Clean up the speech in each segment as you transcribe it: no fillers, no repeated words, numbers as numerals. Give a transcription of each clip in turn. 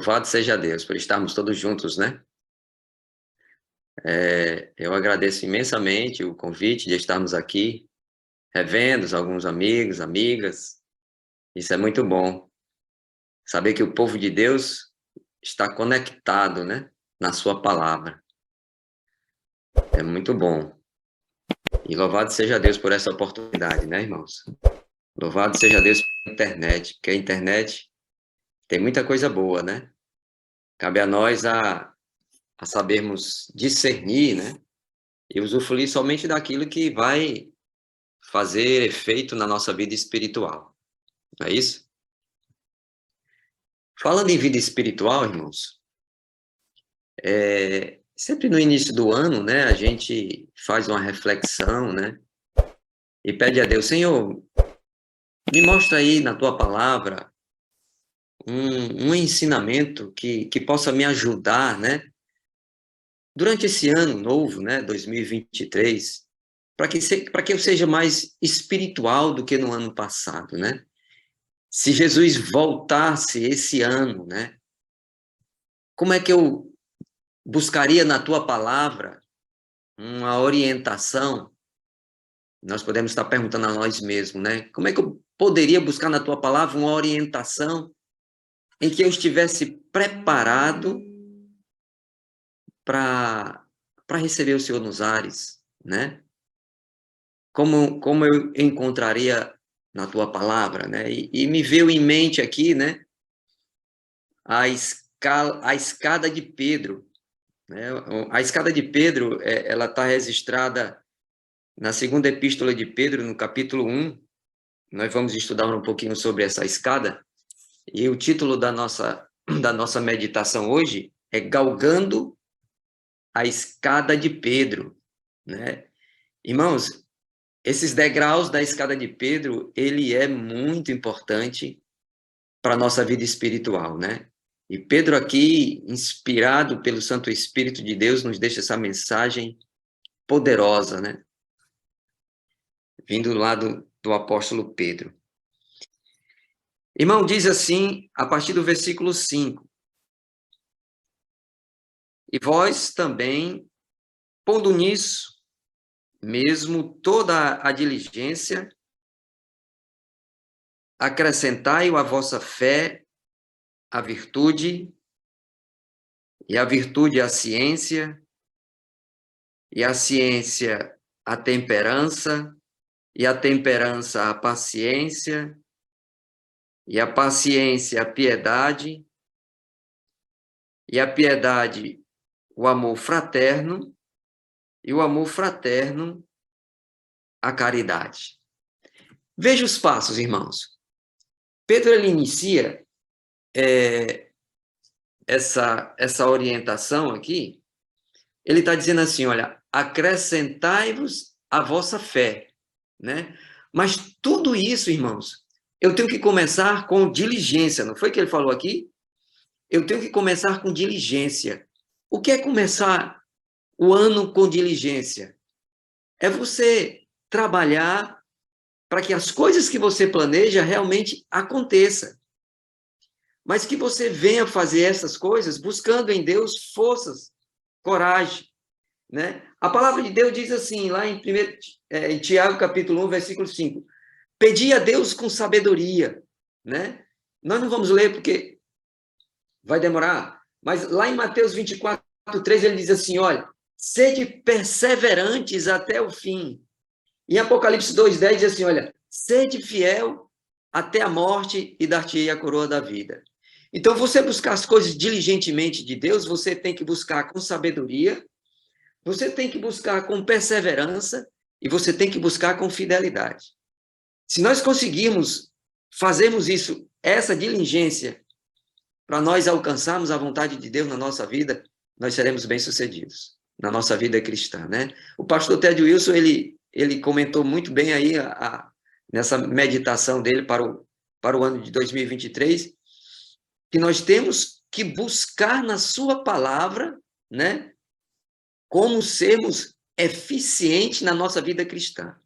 Louvado seja Deus por estarmos todos juntos, né? Eu agradeço imensamente o convite de estarmos aqui, revendo alguns amigos, amigas. Isso é muito bom. Saber que o povo de Deus está conectado, né? Na sua palavra. É muito bom. E louvado seja Deus por essa oportunidade, né, irmãos? Louvado seja Deus pela internet, porque a internet tem muita coisa boa, né? Cabe a nós a sabermos discernir, né? E usufruir somente daquilo que vai fazer efeito na nossa vida espiritual. Não é isso? Falando em vida espiritual, irmãos, sempre no início do ano, né, a gente faz uma reflexão, né, e pede a Deus, Senhor, me mostra aí na tua palavra um ensinamento que possa me ajudar, né, durante esse ano novo, né, 2023, para que eu seja mais espiritual do que no ano passado, né? Se Jesus voltasse esse ano, né? Como é que eu buscaria na tua palavra uma orientação? Nós podemos estar perguntando a nós mesmos, né? Como é que eu poderia buscar na tua palavra uma orientação em que eu estivesse preparado para receber o Senhor nos ares, né? Como eu encontraria na tua palavra, né? E me veio em mente aqui, né? A escada de Pedro, né? A escada de Pedro, ela está registrada na segunda epístola de Pedro, no capítulo 1. Nós vamos estudar um pouquinho sobre essa escada, e o título da nossa meditação hoje é Galgando a Escada de Pedro, né? Irmãos, esses degraus da escada de Pedro, ele é muito importante para a nossa vida espiritual, né? E Pedro aqui, inspirado pelo Santo Espírito de Deus, nos deixa essa mensagem poderosa, né? Vindo lá do apóstolo Pedro. Irmão, diz assim, a partir do versículo 5, e vós também, pondo nisso mesmo toda a diligência, acrescentai a vossa fé, a virtude, e a virtude a ciência, e a ciência a temperança, e a temperança a paciência, e a paciência a piedade, e a piedade o amor fraterno, e o amor fraterno a caridade. Veja os passos, irmãos. Pedro, ele inicia essa orientação aqui, ele está dizendo assim, olha, acrescentai-vos a vossa fé, né? Mas tudo isso, irmãos, eu tenho que começar com diligência, não foi que ele falou aqui? Eu tenho que começar com diligência. O que é começar o ano com diligência? É você trabalhar para que as coisas que você planeja realmente aconteçam. Mas que você venha fazer essas coisas buscando em Deus forças, coragem, né? A palavra de Deus diz assim, lá em Tiago, capítulo 1, versículo 5, pedi a Deus com sabedoria, né? Nós não vamos ler porque vai demorar, mas lá em Mateus 24, 3, ele diz assim, olha, sede perseverantes até o fim. Em Apocalipse 2:10 diz assim, olha, sede fiel até a morte e dar-te-ei a coroa da vida. Então, você buscar as coisas diligentemente de Deus, você tem que buscar com sabedoria, você tem que buscar com perseverança e você tem que buscar com fidelidade. Se nós conseguirmos fazermos isso, essa diligência, para nós alcançarmos a vontade de Deus na nossa vida, nós seremos bem-sucedidos na nossa vida cristã, né? O pastor Ted Wilson, ele comentou muito bem aí nessa meditação dele para o ano de 2023, que nós temos que buscar na sua palavra, né, como sermos eficientes na nossa vida cristã.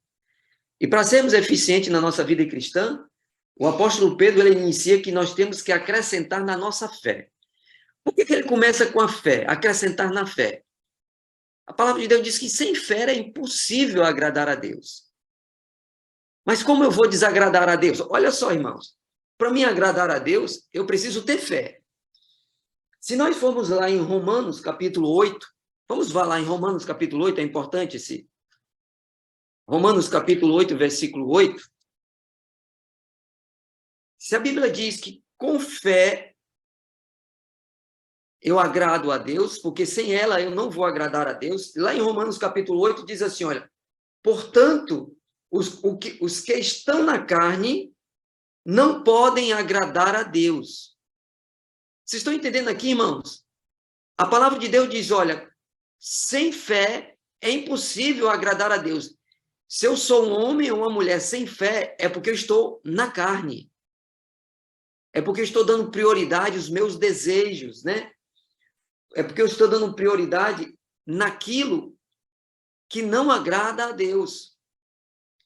E para sermos eficientes na nossa vida cristã, o apóstolo Pedro, ele inicia que nós temos que acrescentar na nossa fé. Por que ele começa com a fé? Acrescentar na fé. A palavra de Deus diz que sem fé é impossível agradar a Deus. Mas como eu vou desagradar a Deus? Olha só, irmãos. Para mim agradar a Deus, eu preciso ter fé. Se nós formos lá em Romanos, capítulo 8, vamos lá em Romanos, capítulo 8, é importante esse. Romanos, capítulo 8, versículo 8. Se a Bíblia diz que com fé eu agrado a Deus, porque sem ela eu não vou agradar a Deus. Lá em Romanos, capítulo 8, diz assim, olha, portanto, os que estão na carne não podem agradar a Deus. Vocês estão entendendo aqui, irmãos? A palavra de Deus diz, olha, sem fé é impossível agradar a Deus. Se eu sou um homem ou uma mulher sem fé, é porque eu estou na carne. É porque eu estou dando prioridade aos meus desejos, né? É porque eu estou dando prioridade naquilo que não agrada a Deus.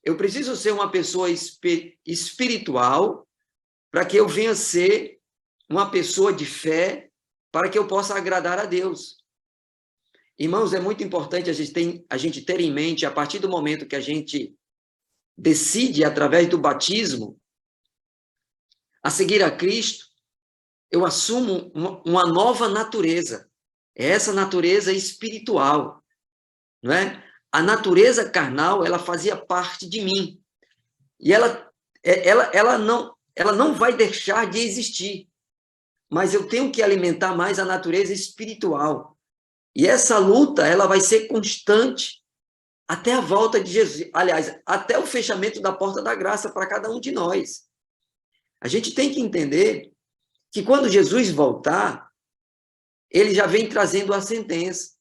Eu preciso ser uma pessoa espiritual para que eu venha ser uma pessoa de fé, para que eu possa agradar a Deus. Irmãos, é muito importante a gente ter em mente, a partir do momento que a gente decide, através do batismo, a seguir a Cristo, eu assumo uma nova natureza. É essa natureza espiritual, não é? A natureza carnal, ela fazia parte de mim. E ela não vai deixar de existir. Mas eu tenho que alimentar mais a natureza espiritual. E essa luta, ela vai ser constante até a volta de Jesus. Aliás, até o fechamento da porta da graça para cada um de nós. A gente tem que entender que quando Jesus voltar, ele já vem trazendo a sentença.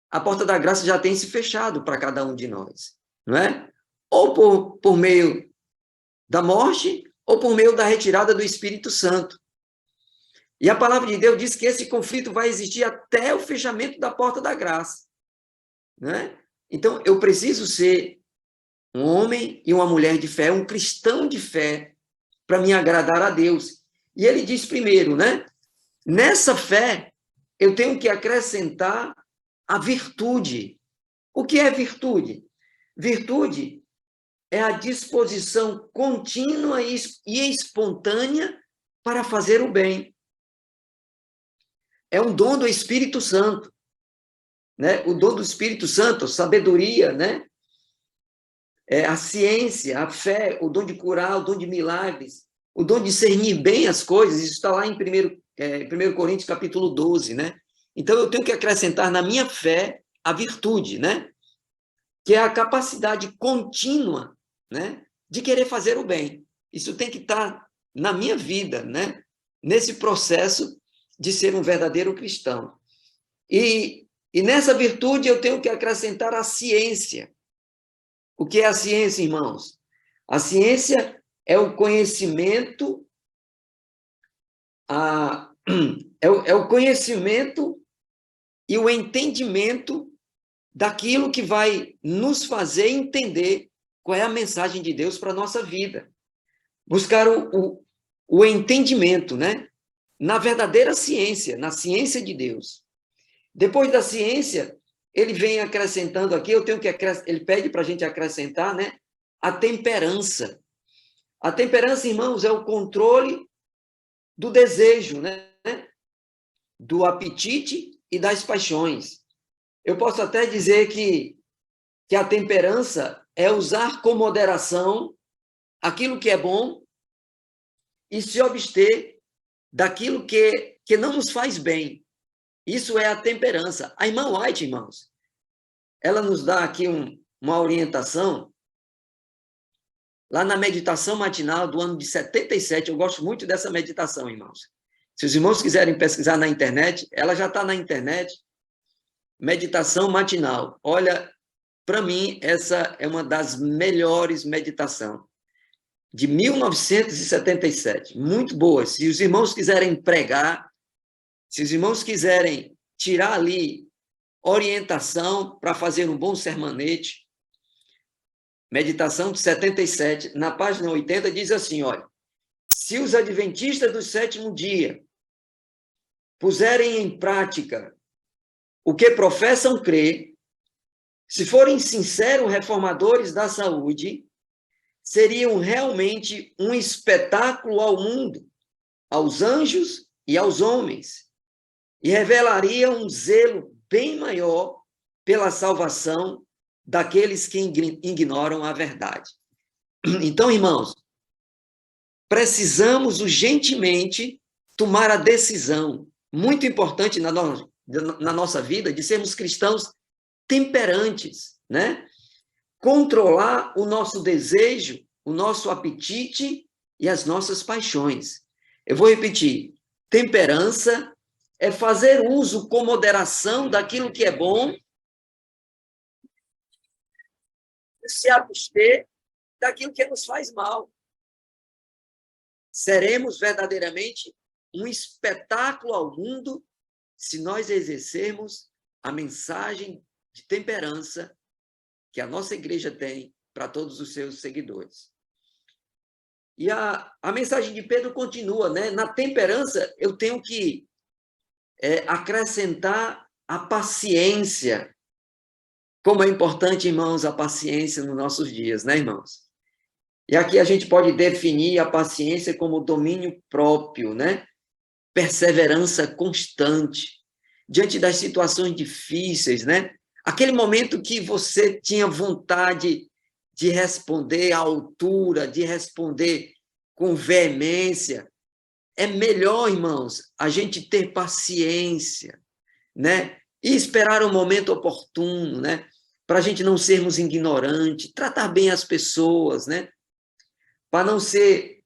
A porta da graça já tem se fechado para cada um de nós, não é? Ou por meio da morte, ou por meio da retirada do Espírito Santo. E a palavra de Deus diz que esse conflito vai existir até o fechamento da porta da graça, né? Então, eu preciso ser um homem e uma mulher de fé, um cristão de fé, para me agradar a Deus. E ele diz primeiro, né? Nessa fé, eu tenho que acrescentar a virtude. O que é virtude? Virtude é a disposição contínua e espontânea para fazer o bem. É um dom do Espírito Santo, né? O dom do Espírito Santo, sabedoria, né? É a ciência, a fé, o dom de curar, o dom de milagres, o dom de discernir bem as coisas. Isso está lá em 1 Coríntios, capítulo 12, né? Então, eu tenho que acrescentar na minha fé a virtude, né? Que é a capacidade contínua, né? De querer fazer o bem. Isso tem que estar na minha vida, né? Nesse processo de ser um verdadeiro cristão. E nessa virtude eu tenho que acrescentar a ciência. O que é a ciência, irmãos? A ciência é o conhecimento, é o conhecimento e o entendimento daquilo que vai nos fazer entender qual é a mensagem de Deus para a nossa vida. Buscar o entendimento, né? Na verdadeira ciência, na ciência de Deus. Depois da ciência, ele vem acrescentando aqui, ele pede para a gente acrescentar, né? A temperança. A temperança, irmãos, é o controle do desejo, né? Do apetite e das paixões. Eu posso até dizer que a temperança é usar com moderação aquilo que é bom e se abster daquilo que não nos faz bem. Isso é a temperança. A irmã White, irmãos, ela nos dá aqui uma orientação lá na meditação matinal do ano de 77. Eu gosto muito dessa meditação, irmãos. Se os irmãos quiserem pesquisar na internet, ela já está na internet. Meditação matinal. Olha, para mim, essa é uma das melhores meditações. De 1977. Muito boa. Se os irmãos quiserem pregar, se os irmãos quiserem tirar ali orientação para fazer um bom sermanete, meditação de 77, na página 80, diz assim, olha, se os adventistas do sétimo dia puserem em prática o que professam crer, se forem sinceros reformadores da saúde, seriam realmente um espetáculo ao mundo, aos anjos e aos homens, e revelariam um zelo bem maior pela salvação daqueles que ignoram a verdade. Então, irmãos, precisamos urgentemente tomar a decisão, muito importante na nossa vida, de sermos cristãos temperantes, né? Controlar o nosso desejo, o nosso apetite e as nossas paixões. Eu vou repetir: temperança é fazer uso com moderação daquilo que é bom e se abster daquilo que nos faz mal. Seremos verdadeiramente um espetáculo ao mundo se nós exercermos a mensagem de temperança que a nossa igreja tem para todos os seus seguidores. E a mensagem de Pedro continua, né? Na temperança, eu tenho que acrescentar a paciência. Como é importante, irmãos, a paciência nos nossos dias, né, irmãos? E aqui a gente pode definir a paciência como domínio próprio, né? Perseverança constante diante das situações difíceis, né? Aquele momento que você tinha vontade de responder à altura, de responder com veemência. É melhor, irmãos, a gente ter paciência, né? E esperar o momento oportuno, né? Para a gente não sermos ignorantes, tratar bem as pessoas, né? Para não ser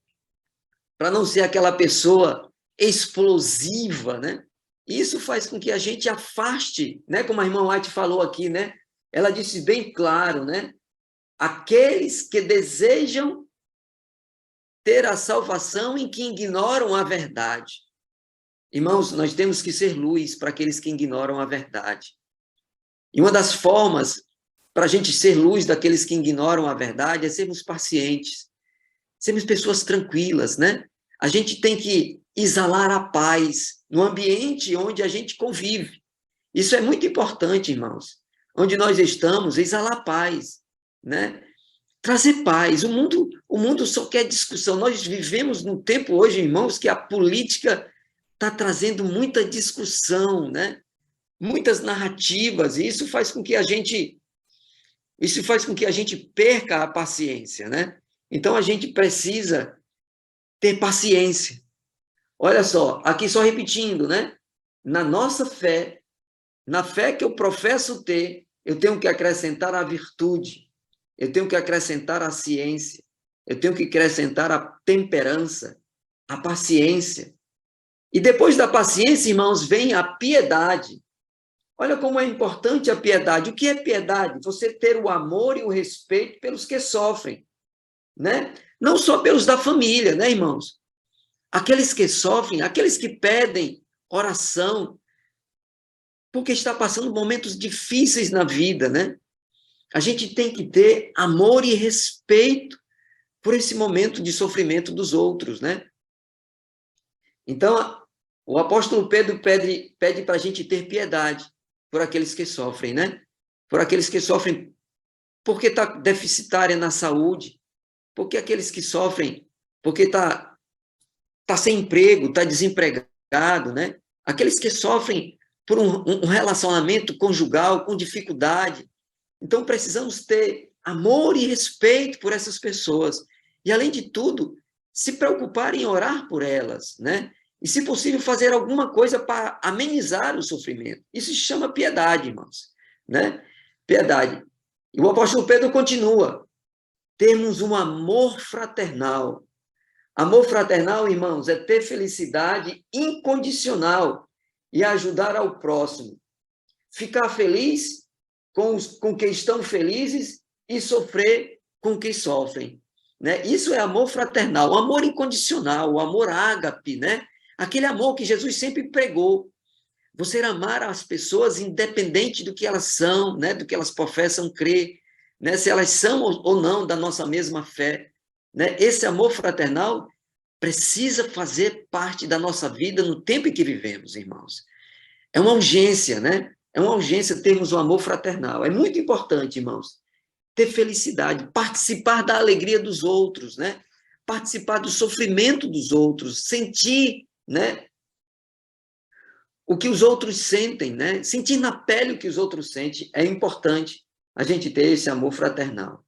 aquela pessoa explosiva, né? Isso faz com que a gente afaste, né? Como a irmã White falou aqui, né? Ela disse bem claro, né? Aqueles que desejam ter a salvação e que ignoram a verdade. Irmãos, nós temos que ser luz para aqueles que ignoram a verdade. E uma das formas para a gente ser luz daqueles que ignoram a verdade é sermos pacientes, sermos pessoas tranquilas, né? A gente tem que exalar a paz no ambiente onde a gente convive. Isso é muito importante, irmãos. Onde nós estamos, exalar paz, né? Trazer paz. O mundo só quer discussão. Nós vivemos num tempo hoje, irmãos, que a política está trazendo muita discussão, né? Muitas narrativas, e isso faz com que a gente perca a paciência, né? Então a gente precisa ter paciência. Olha só, aqui só repetindo, né? Na nossa fé, na fé que eu professo ter, eu tenho que acrescentar a virtude, eu tenho que acrescentar a ciência, eu tenho que acrescentar a temperança, a paciência. E depois da paciência, irmãos, vem a piedade. Olha como é importante a piedade. O que é piedade? Você ter o amor e o respeito pelos que sofrem, né? Não só pelos da família, né, irmãos? Aqueles que sofrem, aqueles que pedem oração, porque está passando momentos difíceis na vida, né? A gente tem que ter amor e respeito por esse momento de sofrimento dos outros, né? Então, o apóstolo Pedro pede para a gente ter piedade por aqueles que sofrem, né? Por aqueles que sofrem porque está deficitária na saúde, porque aqueles que sofrem porque está sem emprego, está desempregado, né? Aqueles que sofrem por um relacionamento conjugal com dificuldade. Então, precisamos ter amor e respeito por essas pessoas. E, além de tudo, se preocupar em orar por elas, né? E, se possível, fazer alguma coisa para amenizar o sofrimento. Isso se chama piedade, irmãos, né? Piedade. E o apóstolo Pedro continua. Temos um amor fraternal. Amor fraternal, irmãos, é ter felicidade incondicional e ajudar ao próximo. Ficar feliz com quem estão felizes e sofrer com quem sofrem, né? Isso é amor fraternal, amor incondicional, o amor ágape, né? Aquele amor que Jesus sempre pregou. Você amar as pessoas independente do que elas são, né? Do que elas professam crer, né? Se elas são ou não da nossa mesma fé, né? Esse amor fraternal precisa fazer parte da nossa vida no tempo em que vivemos, irmãos. É uma urgência, né? É uma urgência termos o amor fraternal. É muito importante, irmãos, ter felicidade, participar da alegria dos outros, né? Participar do sofrimento dos outros, sentir, né? O que os outros sentem, né? Sentir na pele o que os outros sentem. É importante a gente ter esse amor fraternal.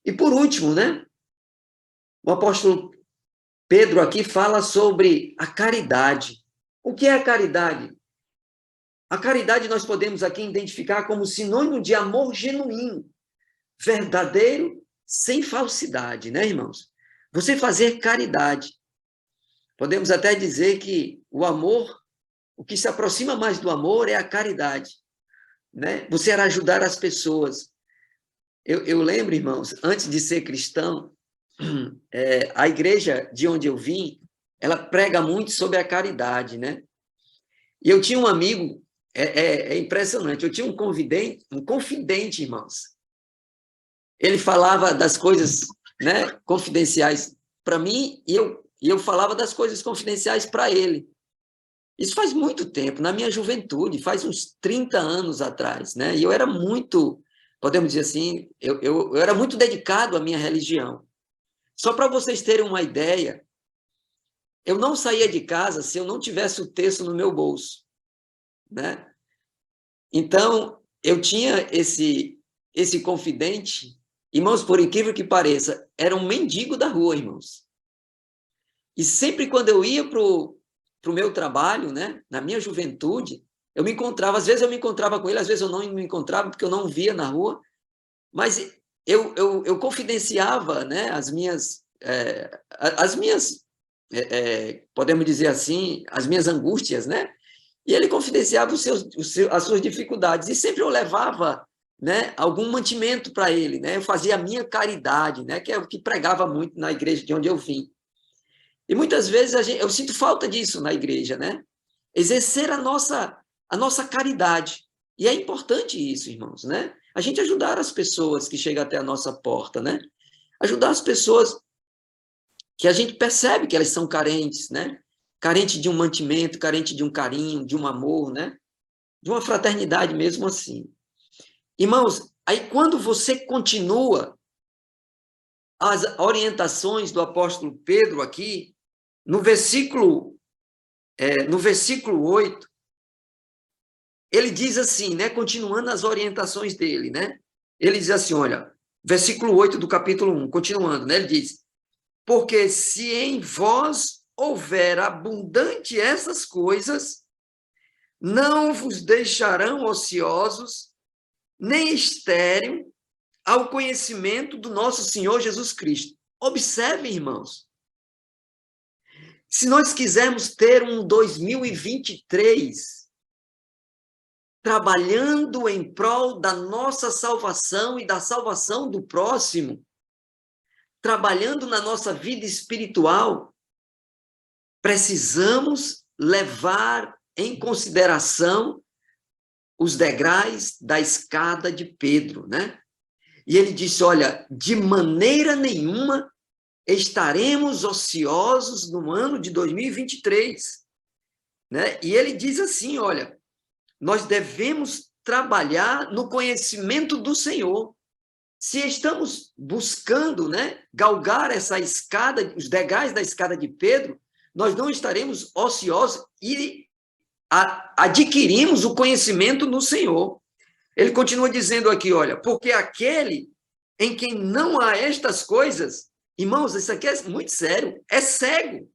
E por último, né? O apóstolo Pedro aqui fala sobre a caridade. O que é a caridade? A caridade nós podemos aqui identificar como sinônimo de amor genuíno, verdadeiro, sem falsidade, né, irmãos? Você fazer caridade. Podemos até dizer que o amor, o que se aproxima mais do amor é a caridade, né? Você era ajudar as pessoas. Eu lembro, irmãos, antes de ser cristão, a igreja de onde eu vim, ela prega muito sobre a caridade, né? E eu tinha um amigo, é impressionante, eu tinha um confidente, irmãos. Ele falava das coisas, né, confidenciais para mim e eu falava das coisas confidenciais para ele. Isso faz muito tempo, na minha juventude, faz uns 30 anos atrás, né? E eu era muito, podemos dizer assim, eu era muito dedicado à minha religião. Só para vocês terem uma ideia, eu não saía de casa se eu não tivesse o texto no meu bolso, né? Então, eu tinha esse confidente, irmãos, por incrível que pareça, era um mendigo da rua, irmãos. E sempre quando eu ia para o meu trabalho, né, na minha juventude, eu me encontrava, às vezes eu me encontrava com ele, às vezes eu não me encontrava porque eu não via na rua, mas eu confidenciava, né, as minhas podemos dizer assim, as minhas angústias, né? E ele confidenciava as suas dificuldades, e sempre eu levava, né, algum mantimento para ele, né? Eu fazia a minha caridade, né, que é o que pregava muito na igreja de onde eu vim. E muitas vezes eu sinto falta disso na igreja, né? Exercer a nossa caridade. E é importante isso, irmãos, né? A gente ajudar as pessoas que chegam até a nossa porta, né? Ajudar as pessoas que a gente percebe que elas são carentes, né? Carente de um mantimento, carente de um carinho, de um amor, né? De uma fraternidade mesmo assim. Irmãos, aí quando você continua as orientações do apóstolo Pedro aqui, no versículo 8, ele diz assim, né? Continuando as orientações dele, né? Ele diz assim, olha, versículo 8 do capítulo 1, continuando, né? Ele diz, porque se em vós houver abundante essas coisas, não vos deixarão ociosos, nem estéril ao conhecimento do nosso Senhor Jesus Cristo. Observem, irmãos, se nós quisermos ter um 2023 trabalhando em prol da nossa salvação e da salvação do próximo, trabalhando na nossa vida espiritual, precisamos levar em consideração os degraus da escada de Pedro, né? E ele disse, olha, de maneira nenhuma estaremos ociosos no ano de 2023, né? E ele diz assim, olha, nós devemos trabalhar no conhecimento do Senhor. Se estamos buscando, né, galgar essa escada, os degraus da escada de Pedro, nós não estaremos ociosos e adquirimos o conhecimento no Senhor. Ele continua dizendo aqui, olha, porque aquele em quem não há estas coisas, irmãos, isso aqui é muito sério, é cego,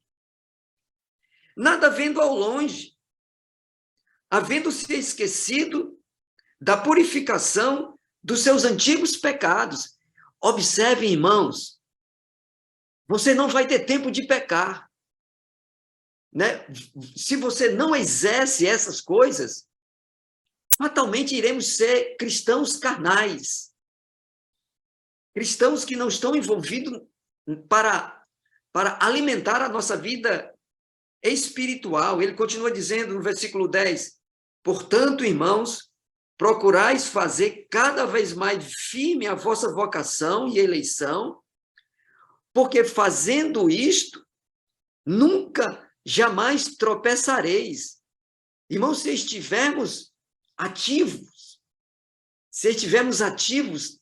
nada vendo ao longe, havendo-se esquecido da purificação dos seus antigos pecados. Observe, irmãos, você não vai ter tempo de pecar, né? Se você não exerce essas coisas, fatalmente iremos ser cristãos carnais, cristãos que não estão envolvidos para alimentar a nossa vida espiritual. Ele continua dizendo no versículo 10, portanto, irmãos, procurais fazer cada vez mais firme a vossa vocação e eleição, porque fazendo isto, nunca, jamais tropeçareis. Irmãos, se estivermos ativos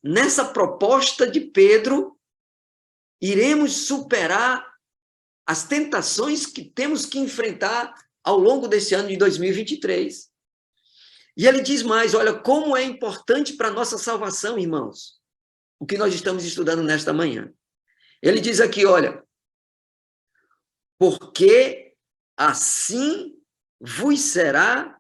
nessa proposta de Pedro, iremos superar as tentações que temos que enfrentar ao longo desse ano de 2023. E ele diz mais, olha, como é importante para a nossa salvação, irmãos, o que nós estamos estudando nesta manhã. Ele diz aqui, olha, porque assim vos será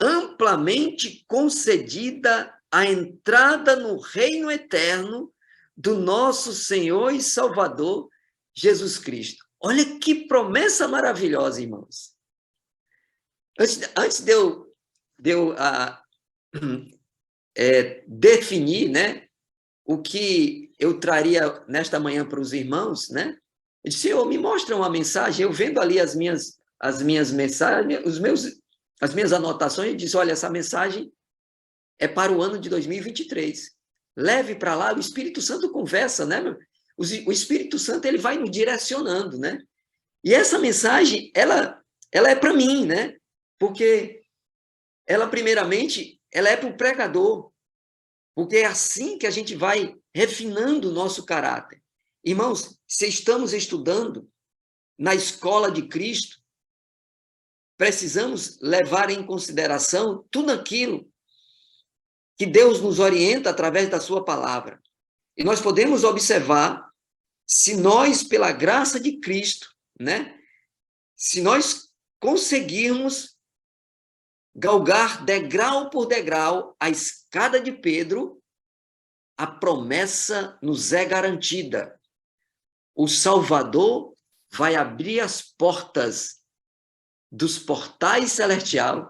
amplamente concedida a entrada no reino eterno do nosso Senhor e Salvador, Jesus Cristo. Olha que promessa maravilhosa, irmãos. Antes de eu definir, né, o que eu traria nesta manhã para os irmãos, né? Eu disse, Senhor, me mostra uma mensagem. Eu vendo ali as minhas mensagens, as minhas anotações, eu disse, olha, essa mensagem é para o ano de 2023. Leve para lá, o Espírito Santo conversa, né? O Espírito Santo, ele vai nos direcionando, né? E essa mensagem, ela é para mim, né? Porque ela, primeiramente, ela é para o pregador, porque é assim que a gente vai refinando o nosso caráter. Irmãos, se estamos estudando na escola de Cristo, precisamos levar em consideração tudo aquilo que Deus nos orienta através da sua palavra. E nós podemos observar se nós, pela graça de Cristo, né, se nós conseguirmos galgar degrau por degrau a escada de Pedro, a promessa nos é garantida. O Salvador vai abrir as portas dos portais celestiais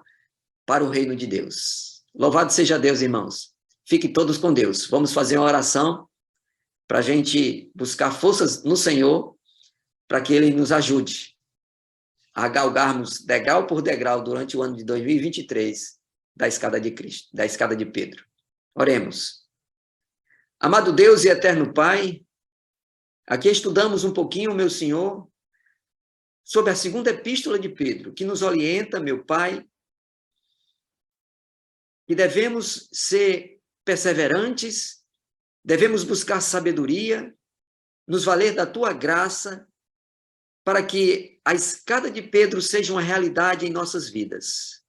para o reino de Deus. Louvado seja Deus, irmãos. Fiquem todos com Deus. Vamos fazer uma oração para a gente buscar forças no Senhor, para que Ele nos ajude a galgarmos degrau por degrau durante o ano de 2023 da escada de Cristo, da escada de Pedro. Oremos. Amado Deus e eterno Pai, aqui estudamos um pouquinho, meu Senhor, sobre a segunda epístola de Pedro, que nos orienta, meu Pai, que devemos ser perseverantes, devemos buscar sabedoria, nos valer da Tua graça, para que a escada de Pedro seja uma realidade em nossas vidas.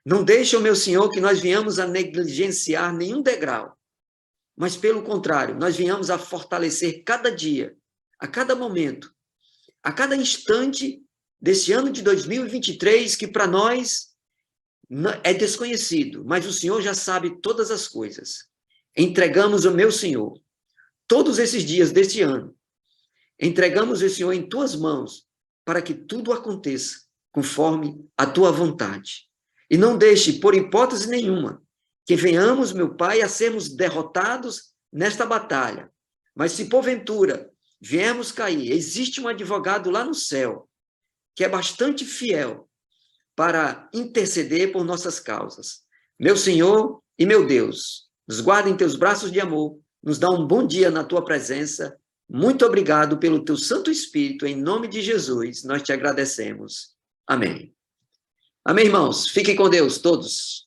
Não deixe, meu Senhor, que nós venhamos a negligenciar nenhum degrau, mas, pelo contrário, nós venhamos a fortalecer cada dia, a cada momento, a cada instante desse ano de 2023, que para nós é desconhecido, mas o Senhor já sabe todas as coisas. Entregamos ao meu Senhor todos esses dias deste ano. Entregamos o Senhor em Tuas mãos, para que tudo aconteça conforme a Tua vontade. E não deixe, por hipótese nenhuma, que venhamos, meu Pai, a sermos derrotados nesta batalha. Mas se porventura viemos cair, existe um advogado lá no céu, que é bastante fiel para interceder por nossas causas. Meu Senhor e meu Deus, nos guarda em Teus braços de amor, nos dá um bom dia na Tua presença. Muito obrigado pelo Teu Santo Espírito, em nome de Jesus, nós te agradecemos. Amém. Amém, irmãos. Fiquem com Deus, todos.